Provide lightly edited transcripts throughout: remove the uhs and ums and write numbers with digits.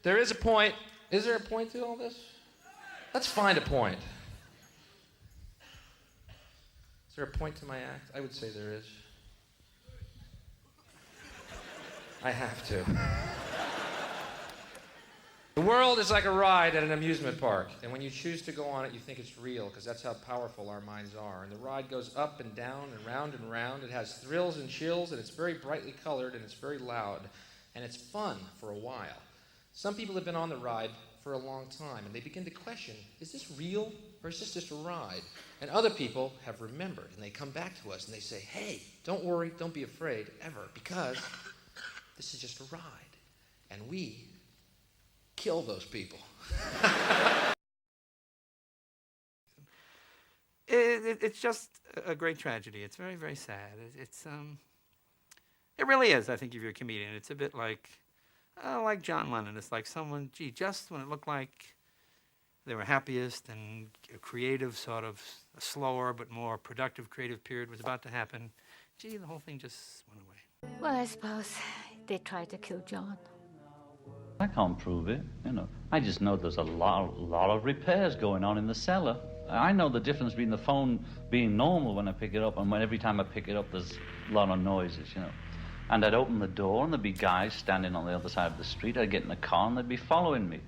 There is a point. Is there a point to all this? Let's find a point. Is there a point to my act? I would say there is. I have to. The world is like a ride at an amusement park, and when you choose to go on it, you think it's real, because that's how powerful our minds are. And the ride goes up and down and round and round. It has thrills and chills, and it's very brightly colored, and it's very loud, and it's fun for a while. Some people have been on the ride for a long time, and they begin to question, is this real, or is this just a ride? And other people have remembered, and they come back to us, and they say, hey, don't worry, don't be afraid, ever, because this is just a ride, and we kill those people. It's just a great tragedy. It's very, very sad. It really is, I think, if you're a comedian. It's a bit like John Lennon. It's like someone, gee, just when it looked like they were happiest and a creative sort of a slower but more productive creative period was about to happen, gee, the whole thing just went away. Well, I suppose they tried to kill John. I can't prove it, you know. I just know there's a lot of repairs going on in the cellar. I know the difference between the phone being normal when I pick it up and when every time I pick it up there's a lot of noises, you know. And I'd open the door and there'd be guys standing on the other side of the street. I'd get in a car and they'd be following me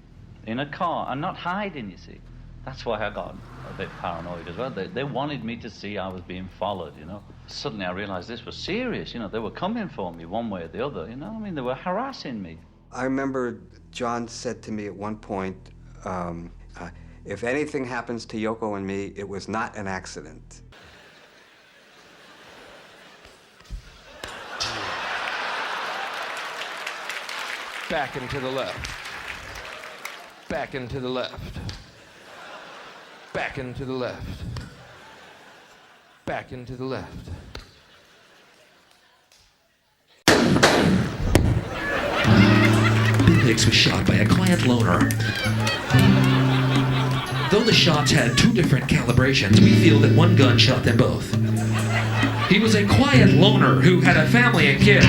in a car and not hiding, you see. That's why I got a bit paranoid as well. They wanted me to see I was being followed, you know. Suddenly I realized this was serious, you know. They were coming for me one way or the other, you know. I mean, they were harassing me. I remember John said to me at one point, if anything happens to Yoko and me, it was not an accident. Back and to the left. Back and to the left. Back and to the left. Back and to the left. Bill Hicks was shot by a quiet loner. Though the shots had two different calibrations, we feel that one gun shot them both. He was a quiet loner who had a family and kids.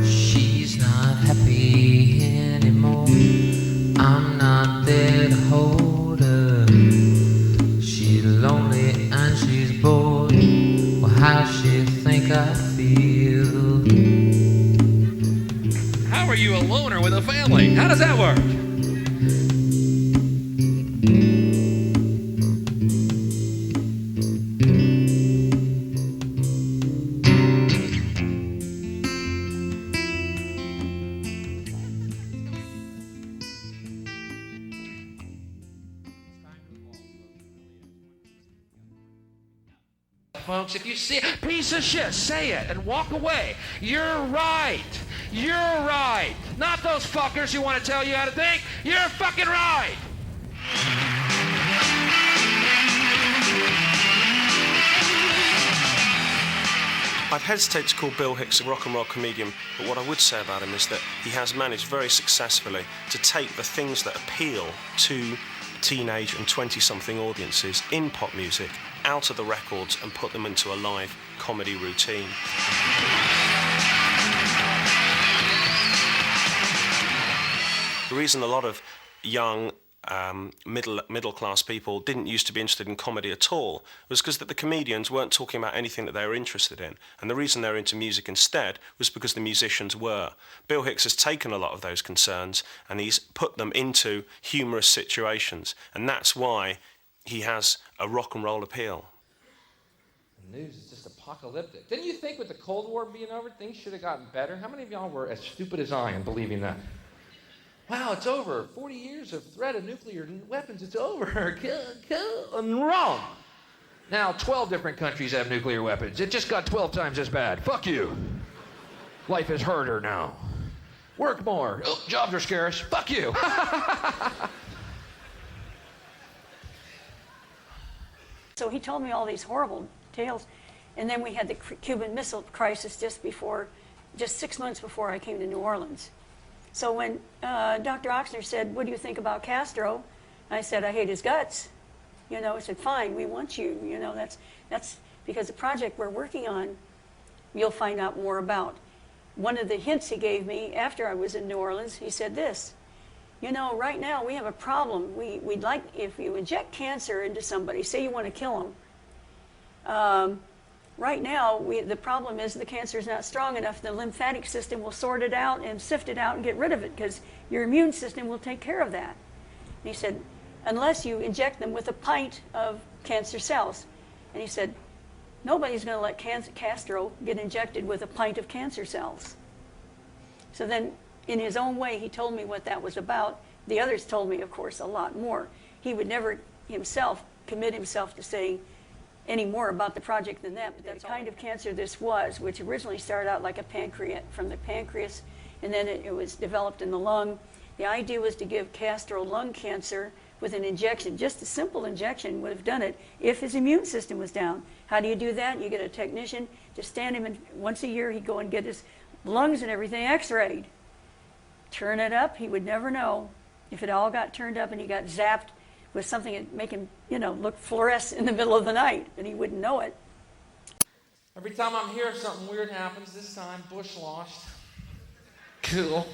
She's not happy anymore. I'm not there to hold her. She's lonely and she's bored. Well, how she think I feel? How are you a loner with a family? How does that work? Folks, if you see a piece of shit, say it and walk away. You're right. You're right. Not those fuckers who want to tell you how to think. You're fucking right. I'd hesitate to call Bill Hicks a rock and roll comedian, but what I would say about him is that he has managed very successfully to take the things that appeal to teenage and 20-something audiences in pop music out of the records and put them into a live comedy routine. The reason a lot of young middle-class people didn't used to be interested in comedy at all was because that the comedians weren't talking about anything that they were interested in, and the reason they were into music instead was because the musicians were. Bill Hicks has taken a lot of those concerns and he's put them into humorous situations, and that's why he has a rock and roll appeal. The news is just apocalyptic. Didn't you think with the Cold War being over, things should have gotten better? How many of y'all were as stupid as I am believing that? Wow, it's over. 40 years of threat of nuclear weapons, it's over. And wrong. Now 12 different countries have nuclear weapons. It just got 12 times as bad. Fuck you. Life is harder now. Work more. Oh, jobs are scarce. Fuck you. So he told me all these horrible tales. And then we had the Cuban Missile Crisis just 6 months before I came to New Orleans. So when Dr. Ochsner said, what do you think about Castro? I said, I hate his guts. You know, I said, fine, we want you. You know, that's because the project we're working on, you'll find out more about. one of the hints he gave me after I was in New Orleans, he said this, you know, right now we have a problem. We'd like, if you inject cancer into somebody, say you want to kill them, right now the problem is the cancer is not strong enough. The lymphatic system will sort it out and sift it out and get rid of it because your immune system will take care of that. And he said, unless you inject them with a pint of cancer cells. And he said, nobody's going to let Castro get injected with a pint of cancer cells. So then, in his own way, he told me what that was about. The others told me, of course, a lot more. He would never himself commit himself to saying any more about the project than that. But that's the kind of cancer this was, which originally started out like a pancreas, from the pancreas, and then it was developed in the lung. The idea was to give Castro lung cancer with an injection. Just a simple injection would have done it if his immune system was down. How do you do that? You get a technician to stand him, and once a year he'd go and get his lungs and everything x-rayed. Turn it up, he would never know. If it all got turned up and he got zapped with something that make him, you know, look fluorescent in the middle of the night, and he wouldn't know it. Every time I'm here, something weird happens. This time, Bush lost. Cool.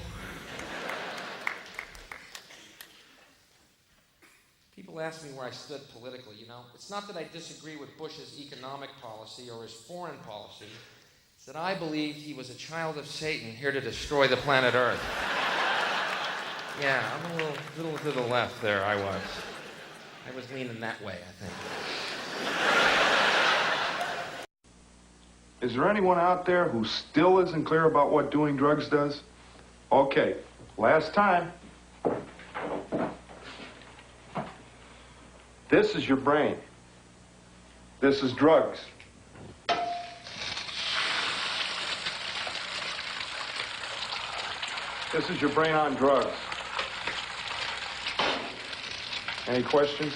People ask me where I stood politically, you know. It's not that I disagree with Bush's economic policy or his foreign policy. It's that I believed he was a child of Satan here to destroy the planet Earth. Yeah, I'm a little to the left there, I was. I was leaning that way, I think. Is there anyone out there who still isn't clear about what doing drugs does? Okay, last time. This is your brain. This is drugs. This is your brain on drugs. Any questions?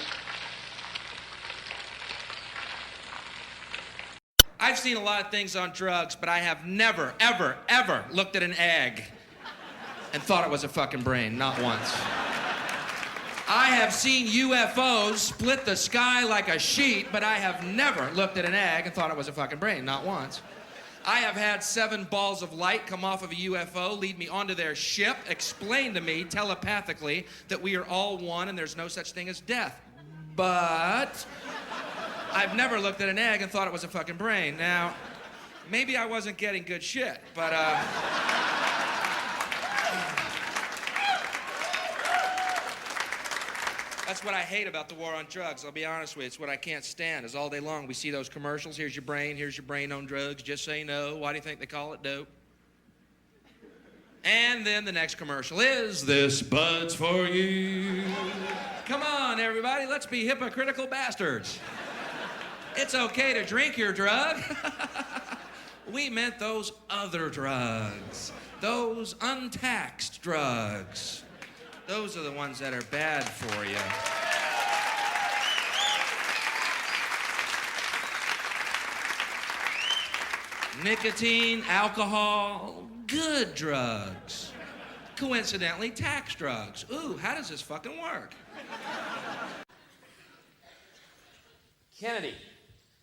I've seen a lot of things on drugs, but I have never, ever, ever looked at an egg and thought it was a fucking brain, not once. I have seen UFOs split the sky like a sheet, but I have never looked at an egg and thought it was a fucking brain, not once. I have had 7 balls of light come off of a UFO, lead me onto their ship, explain to me telepathically that we are all one and there's no such thing as death. But I've never looked at an egg and thought it was a fucking brain. Now, maybe I wasn't getting good shit, but that's what I hate about the war on drugs. I'll be honest with you. It's what I can't stand, is all day long we see those commercials. Here's your brain on drugs. Just say no. Why do you think they call it dope? And then the next commercial is, this bud's for you. Come on, everybody. Let's be hypocritical bastards. It's okay to drink your drug. We meant those other drugs. Those untaxed drugs. Those are the ones that are bad for you. Nicotine, alcohol, good drugs. Coincidentally, tax drugs. Ooh, how does this fucking work? Kennedy.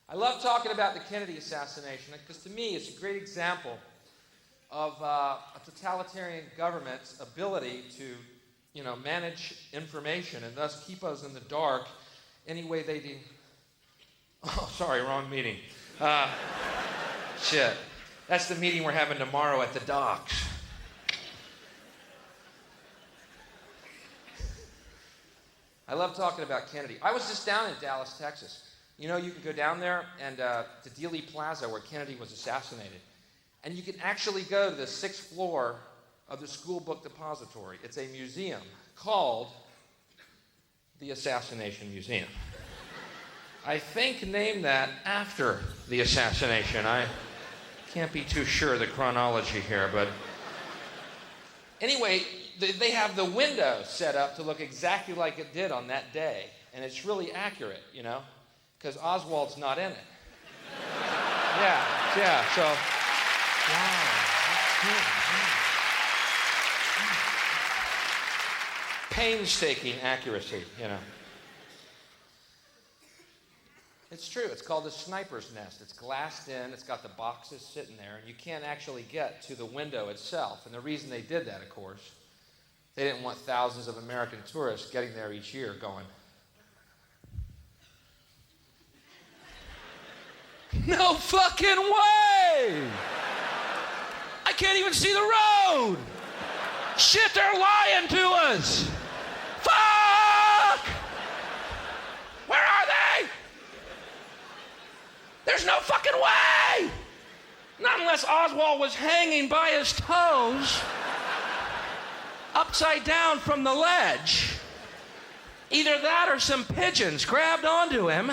I love talking about the Kennedy assassination because to me it's a great example of a totalitarian government's ability to, you know, manage information and thus keep us in the dark any way they do. Oh, sorry, wrong meeting. Shit. That's the meeting we're having tomorrow at the docks. I love talking about Kennedy. I was just down in Dallas, Texas. You know, you can go down there and to Dealey Plaza where Kennedy was assassinated. And you can actually go to the 6th floor of the School Book Depository. It's a museum called the Assassination Museum. I think named that after the assassination. I can't be too sure of the chronology here, but anyway, they have the window set up to look exactly like it did on that day, and it's really accurate, you know, because Oswald's not in it. Yeah, so, wow, that's good. Painstaking accuracy, you know. It's true. It's called a sniper's nest. It's glassed in. It's got the boxes sitting there, and you can't actually get to the window itself. And the reason they did that, of course, they didn't want thousands of American tourists getting there each year going, no fucking way! I can't even see the road! Shit, they're lying to us! Fuck! Where are they? There's no fucking way! Not unless Oswald was hanging by his toes, upside down from the ledge. Either that or some pigeons grabbed onto him,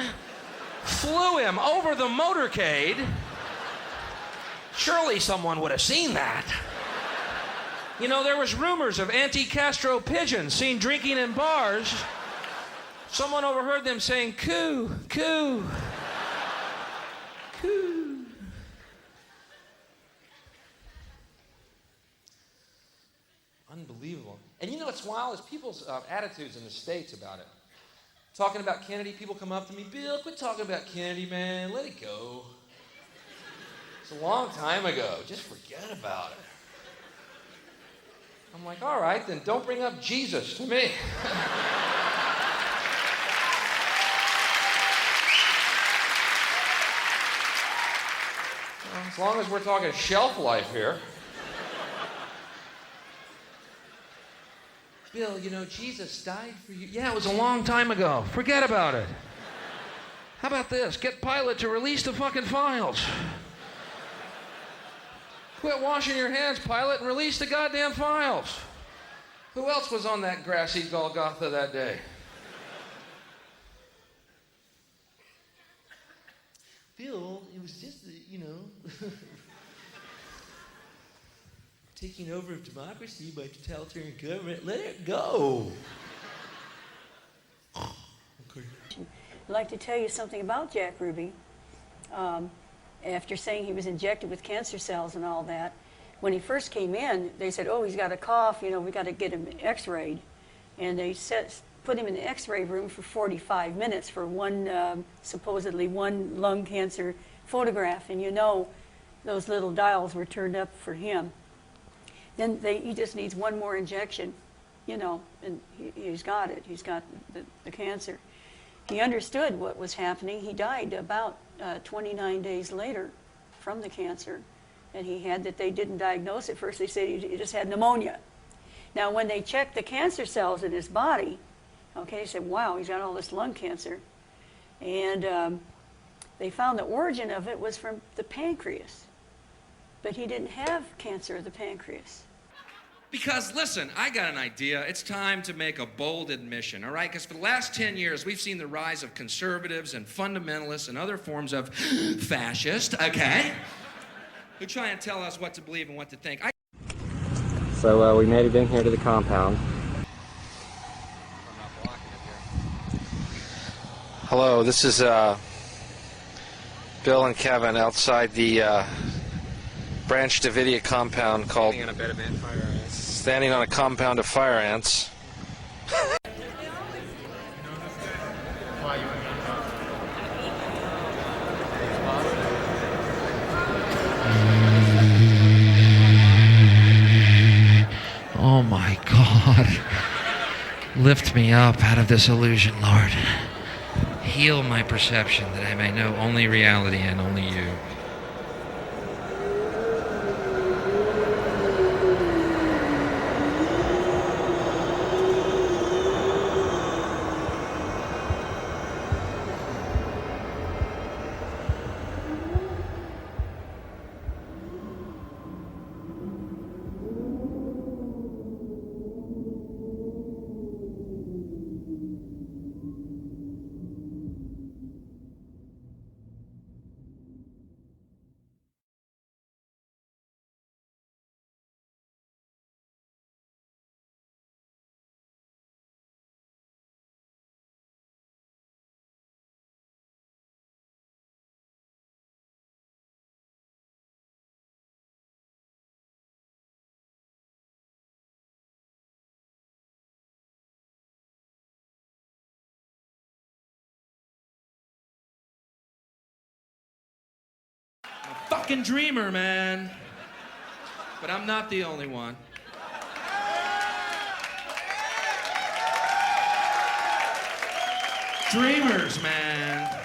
flew him over the motorcade. Surely someone would have seen that. You know, there was rumors of anti-Castro pigeons seen drinking in bars. Someone overheard them saying, coo, coo, coo. Unbelievable. And you know what's wild is people's attitudes in the States about it. Talking about Kennedy, people come up to me, Bill, quit talking about Kennedy, man. Let it go. It's a long time ago. Just forget about it. I'm like, all right, then don't bring up Jesus to me. Well, as long as we're talking shelf life here. Bill, you know, Jesus died for you. Yeah, it was a long time ago. Forget about it. How about this? Get Pilate to release the fucking files. Quit washing your hands, Pilate, and release the goddamn files. Who else was on that grassy Golgotha that day? Bill, it was just, you know, taking over of democracy by totalitarian government. Let it go. Okay. I'd like to tell you something about Jack Ruby. After saying he was injected with cancer cells and all that, when he first came in, they said, oh, he's got a cough, you know, we got to get him x-rayed. And they put him in the x-ray room for 45 minutes for supposedly one lung cancer photograph. And you know, those little dials were turned up for him. Then he just needs one more injection, you know, and he's got it. He's got the cancer. He understood what was happening. He died about 29 days later from the cancer. And they didn't diagnose it first. They said he just had pneumonia. Now, when they checked the cancer cells in his body, okay, they said, wow, he's got all this lung cancer. And they found the origin of it was from the pancreas. But he didn't have cancer of the pancreas. Because, listen, I got an idea. It's time to make a bold admission, all right? Because for the last 10 years, we've seen the rise of conservatives and fundamentalists and other forms of fascist, okay? Who try and tell us what to believe and what to think. So we made it in here to the compound. Hello, this is Bill and Kevin outside the Branch Davidia compound called... Standing on a bed of ant fire ants. Standing on a compound of fire ants. Oh my God. Lift me up out of this illusion, Lord. Heal my perception that I may know only reality and only you. fucking dreamer, man. But I'm not the only one. Dreamers, man.